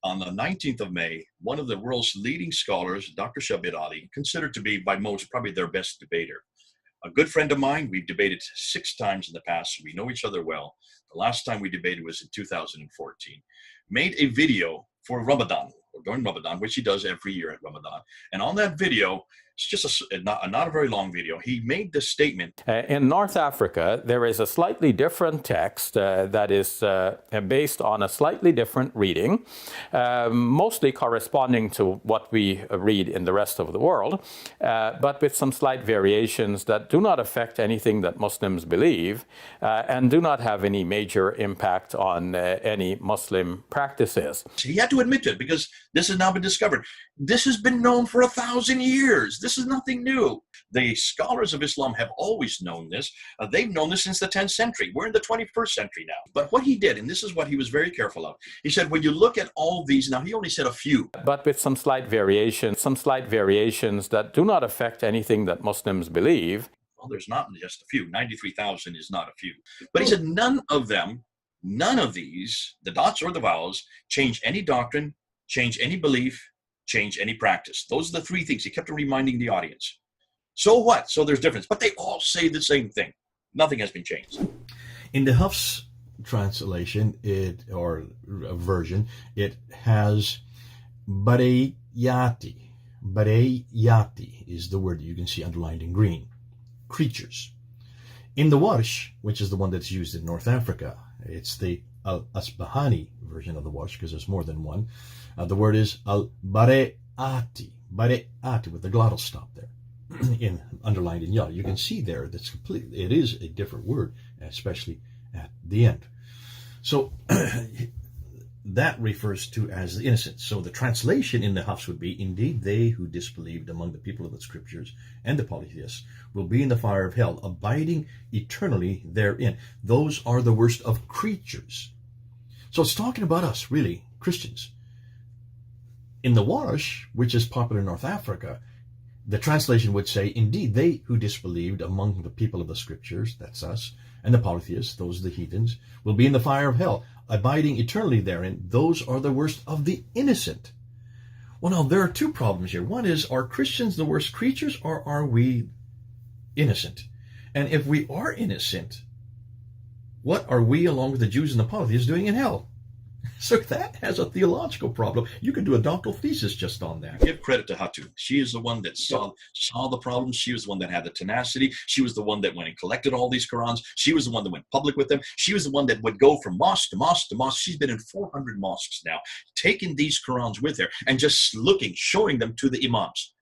On the 19th of May, one of the world's leading scholars, Dr. Shabir Ali, considered to be by most probably their best debater. A good friend of mine, we've debated 6 times in the past, so we know each other well. The last time we debated was in 2014. Made a video for Ramadan, or during Ramadan, which he does every year at Ramadan. And on that video, it's just not a very long video, he made this statement. In North Africa, there is a slightly different text that is based on a slightly different reading, mostly corresponding to what we read in the rest of the world, but with some slight variations that do not affect anything that Muslims believe and do not have any major impact on any Muslim practices. He had to admit to it because this has now been discovered. This has been known for 1,000 years. This is nothing new. The scholars of Islam have always known this. They've known this since the 10th century. We're in the 21st century now. But what he did, and this is what he was very careful of, he said, when you look at all these, now he only said a few. But with some slight variations that do not affect anything that Muslims believe. Well, there's not just a few. 93,000 is not a few. But he said none of these, the dots or the vowels, change any doctrine, change any belief, change any practice. Those are the 3 things. He kept reminding the audience. So what? So there's difference. But they all say the same thing. Nothing has been changed. In the Huff's translation, or version, it has bareyati. Bareyati is the word that you can see underlined in green. Creatures. In the Warsh, which is the one that's used in North Africa, it's the Al-Asbahani version of the Warsh because there's more than one. The word is al-bare'ati, with the glottal stop there, underlined in yellow. You can see there that's completely, it is a different word, especially at the end. So that refers to as the innocent. So the translation in the Hafs would be, indeed, they who disbelieved among the people of the scriptures and the polytheists will be in the fire of hell, abiding eternally therein. Those are the worst of creatures. So it's talking about us, really, Christians. In the Warsh, which is popular in North Africa, the translation would say, indeed, they who disbelieved among the people of the scriptures, that's us, and the polytheists, those are the heathens, will be in the fire of hell, abiding eternally therein. Those are the worst of the innocent. Well, now, there are 2 problems here. One is, are Christians the worst creatures, or are we innocent? And if we are innocent, what are we, along with the Jews and the polytheists, doing in hell? So that has a theological problem. You could do a doctoral thesis just on that. Give credit to Hatu. She is the one that saw the problems. She was the one that had the tenacity. She was the one that went and collected all these Qurans. She was the one that went public with them. She was the one that would go from mosque to mosque to mosque. She's been in 400 mosques now, taking these Qurans with her and just showing them to the Imams,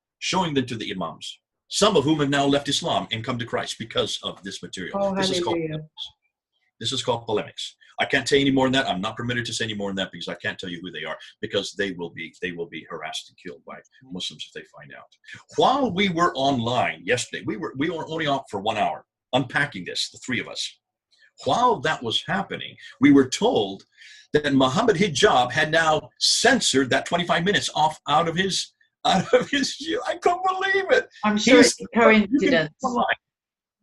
some of whom have now left Islam and come to Christ because of this material. Oh, This is called polemics. I can't say any more than that. I'm not permitted to say any more than that because I can't tell you who they are, because they will be harassed and killed by Muslims if they find out. While we were online yesterday, we were only off for 1 hour unpacking this, the 3 of us. While that was happening, we were told that Muhammad Hijab had now censored that 25 minutes out of his I couldn't believe it. I'm sure it's a coincidence.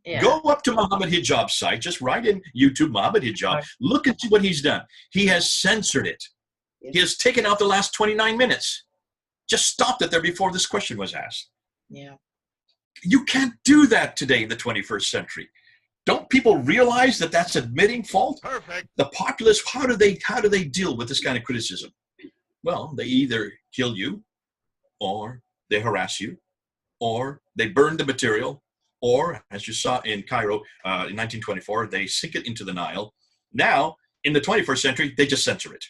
Yeah. Go up to Muhammad Hijab's site, just write in YouTube Muhammad Hijab, look and see what he's done. He has censored it. Yes. He has taken out the last 29 minutes. Just stopped it there before this question was asked. Yeah. You can't do that today in the 21st century. Don't people realize that that's admitting fault? Perfect. The populace, how do they deal with this kind of criticism? Well, they either kill you, or they harass you, or they burn the material, or, as you saw in Cairo in 1924, they sink it into the Nile. Now, in the 21st century, they just censor it.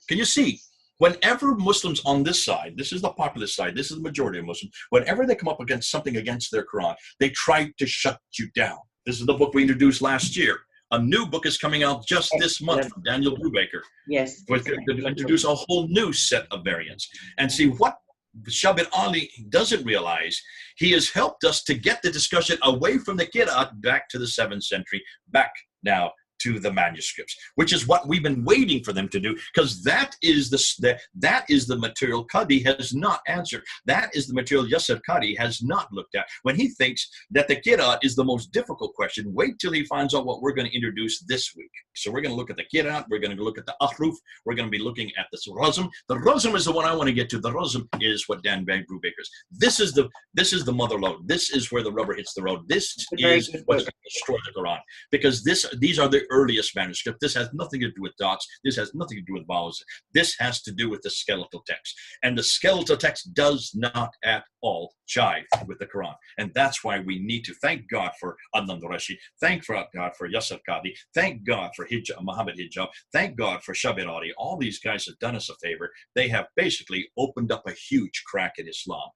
Can you see? Whenever Muslims on this side, this is the populist side, this is the majority of Muslims, whenever they come up against something against their Quran, they try to shut you down. This is the book we introduced last year. A new book is coming out just this month from Daniel Brubaker. Yes. We're going to introduce a whole new set of variants. And see, what Shabir Ali doesn't realize, he has helped us to get the discussion away from the Qira'at back to the 7th century, back now to the manuscripts, which is what we've been waiting for them to do, because that is the material Qadi has not answered. That is the material Yasser Qadi has not looked at. When he thinks that the Qiraat is the most difficult question, wait till he finds out what we're going to introduce this week. So we're going to look at the Qiraat, we're going to look at the Ahruf, we're going to be looking at the Razm. The Razm is the one I want to get to. The Razm is what Dan Brubaker's. This is the mother lode. This is where the rubber hits the road. This is what's going to destroy the Quran, because these are the earliest manuscripts. This has nothing to do with dots. This has nothing to do with vowels. This has to do with the skeletal text. And the skeletal text does not at all jive with the Quran. And that's why we need to thank God for Adnan Qureshi, thank God for Yasser Qadi, thank God for Muhammad Hijab, thank God for Shabir Adi. All these guys have done us a favor. They have basically opened up a huge crack in Islam.